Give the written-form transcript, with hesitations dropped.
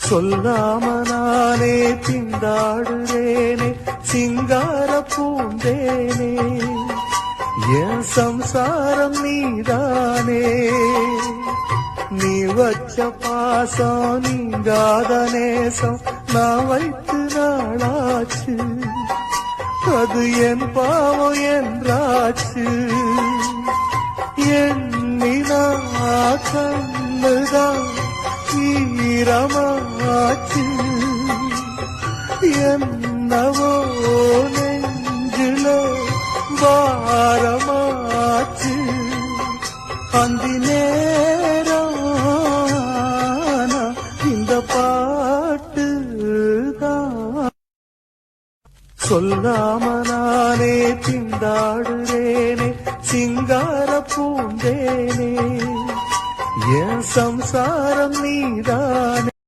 சொல்லாம நானே திண்டாடுறேனே சிங்கார பூந்தேனே என் சம்சாரம் நீதானே நீ வச்ச பாசம் நீங்காத நேசம் நான் வைத்து நாளாச்சு அது என் பாவம் என்றாச்சு எண்ணினா கண்ணுதான் ஈரமாச்சு என்னவோ நெஞ்சில பாரமாச்சு அந்தி நேரம் இந்த பாட்டு தான் சொல்லாம நானே திண்டாடுறேனே சிங்கார பூந்தேனே என் சம்சாரம் நீதானே